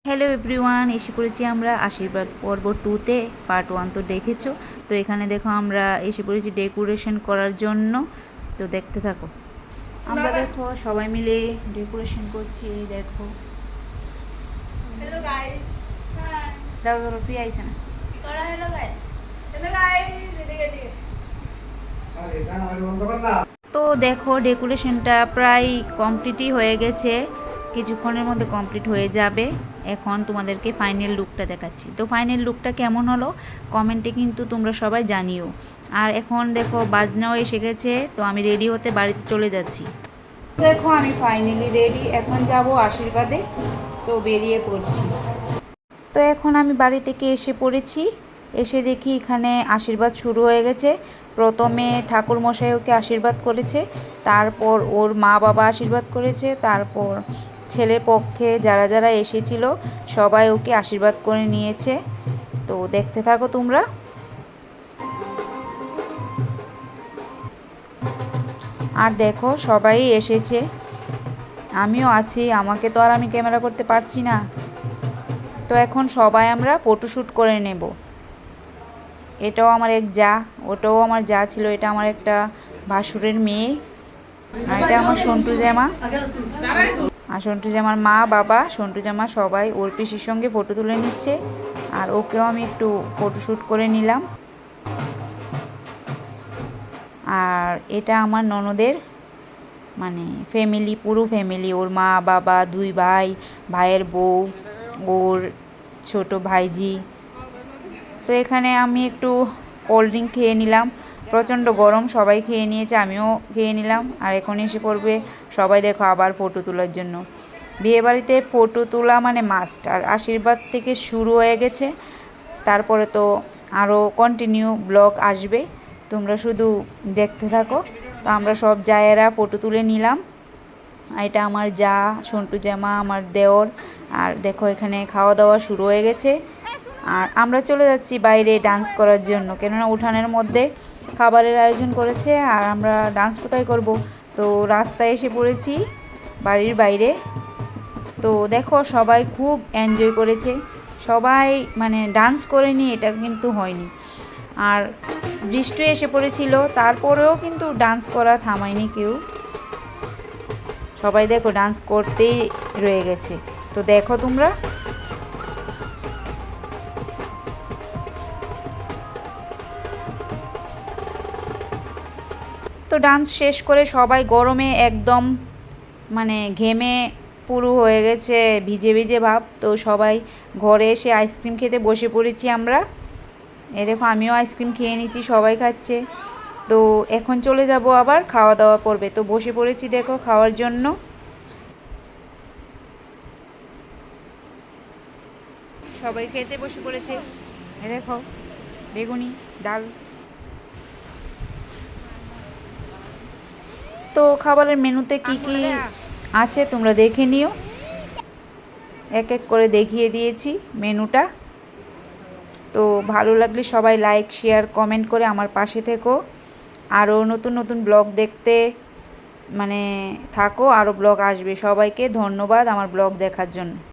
Hello everyone, এসে পড়েছি আমরা আশীর্বাদ পর্ব 2-তে। পার্ট 1 তো দেখেছো। তো এখানে দেখো আমরা এসে পড়েছি ডেকোরেশন করার জন্য। তো দেখতে থাকো। আমরা দেখো সবাই মিলে ডেকোরেশন করছি। দেখো হ্যালো গাইস। দাও ধরো, প্রিয়া আইছে না। কি করা হ্যালো গাইস? হ্যালো গাইস, এদিকে এদিকে। আরে জান আমি বন্ধ কর না। তো দেখো ডেকোরেশনটা প্রায় কমপ্লিটই হয়ে গেছে, কিছুক্ষণের মধ্যে কমপ্লিট হয়ে যাবে। এখন তোমাদেরকে ফাইনাল লুকটা দেখাচ্ছি। তো ফাইনাল লুকটা কেমন হলো কমেন্টে কিন্তু তোমরা সবাই জানিও। আর এখন দেখো বাজনাও এসে গেছে, তো আমি রেডি হতে বাড়িতে চলে যাচ্ছি। দেখো আমি ফাইনালি রেডি, এখন যাব আশীর্বাদে। তো বেরিয়ে পড়ছি। তো এখন আমি বাড়ি থেকে এসে পড়েছি। এসে দেখি এখানে আশীর্বাদ শুরু হয়ে গেছে। প্রথমে ঠাকুর মশাই ওকে আশীর্বাদ করেছে, তারপর ওর মা বাবা আশীর্বাদ করেছে, তারপর ছেলের পক্ষে যারা যারা এসেছিল সবাই ওকে আশীর্বাদ করে নিয়েছে। তো দেখতে থাকো তোমরা। আর দেখো সবাই এসেছে, আমিও আছি, আমাকে তো আর আমি ক্যামেরা করতে পারছি না। তো এখন সবাই আমরা ফটোশ্যুট করে নেব। এটাও আমার এক যা, ওটাও আমার যা ছিল, এটা আমার একটা ভাসুরের মেয়ে, আর এটা আমার সন্টু জামা। আর সন্টু জামার মা বাবা, সন্টু জামা সবাই ওর পিসির সঙ্গে ফটো তুলে নিচ্ছে। আর ওকেও আমি একটু ফটোশ্যুট করে নিলাম। আর এটা আমার ননদের মানে ফ্যামিলি, পুরো ফ্যামিলি, ওর মা বাবা, দুই ভাই, ভাইয়ের বউ, ওর ছোট ভাইজি। তো এখানে আমি একটু কোল্ড ড্রিঙ্ক খেয়ে নিলাম, প্রচণ্ড গরম, সবাই খেয়ে নিয়েছে, আমিও খেয়ে নিলাম। আর এখন এসে পড়বে সবাই দেখো আবার ফটো তোলার জন্য। বিয়েবাড়িতে ফটো তোলা মানে মাস্ট। আর আশীর্বাদ থেকে শুরু হয়ে গেছে, তারপরে তো আরও কন্টিনিউ ব্লগ আসবে, তোমরা শুধু দেখতে থাকো। তো আমরা সব জায়েরা ফটো তুলে নিলাম। এটা আমার যা, সন্টু জামা, আমার দেওর। আর দেখো এখানে খাওয়া দাওয়া শুরু হয়ে গেছে। আর আমরা চলে যাচ্ছি বাইরে ডান্স করার জন্য, কেননা উঠানের মধ্যে খাবারের আয়োজন করেছে। আর আমরা ডান্স কোথায় করব? তো রাস্তায় এসে পড়েছি বাড়ির বাইরে। তো দেখো সবাই খুব এনজয় করেছে, সবাই মানে ডান্স করেনি এটা কিন্তু হয়নি। আর বৃষ্টি এসে পড়েছিল, তারপরেও কিন্তু ডান্স করা থামায়নি কেউ, সবাই দেখো ডান্স করতেই রয়ে গেছে। তো দেখো তোমরা। তো ডান্স শেষ করে সবাই গরমে একদম মানে ঘেমে পুরো হয়ে গেছে, ভিজে ভিজে ভাব। তো সবাই ঘরে এসে আইসক্রিম খেতে বসে পড়েছি আমরা। এ দেখো আমিও আইসক্রিম খেয়ে নিচ্ছি, সবাই খাচ্ছে। তো এখন চলে যাব আবার খাওয়া দাওয়া করবে। তো বসে পড়েছি দেখো খাওয়ার জন্য। সবাই খেতে বসে পড়েছে। এ দেখো বেগুনি, ডাল। তো খাবারের মেনুতে কি কি আছে তোমরা দেখে নিও, এক এক করে দেখিয়ে দিয়েছি মেনুটা। তো ভালো লাগলে সবাই লাইক শেয়ার কমেন্ট করে আমার পাশে থেকো। আরও নতুন নতুন ব্লগ দেখতে মানে থাকো, আরও ব্লগ আসবে। সবাইকে ধন্যবাদ আমার ব্লগ দেখার জন্য।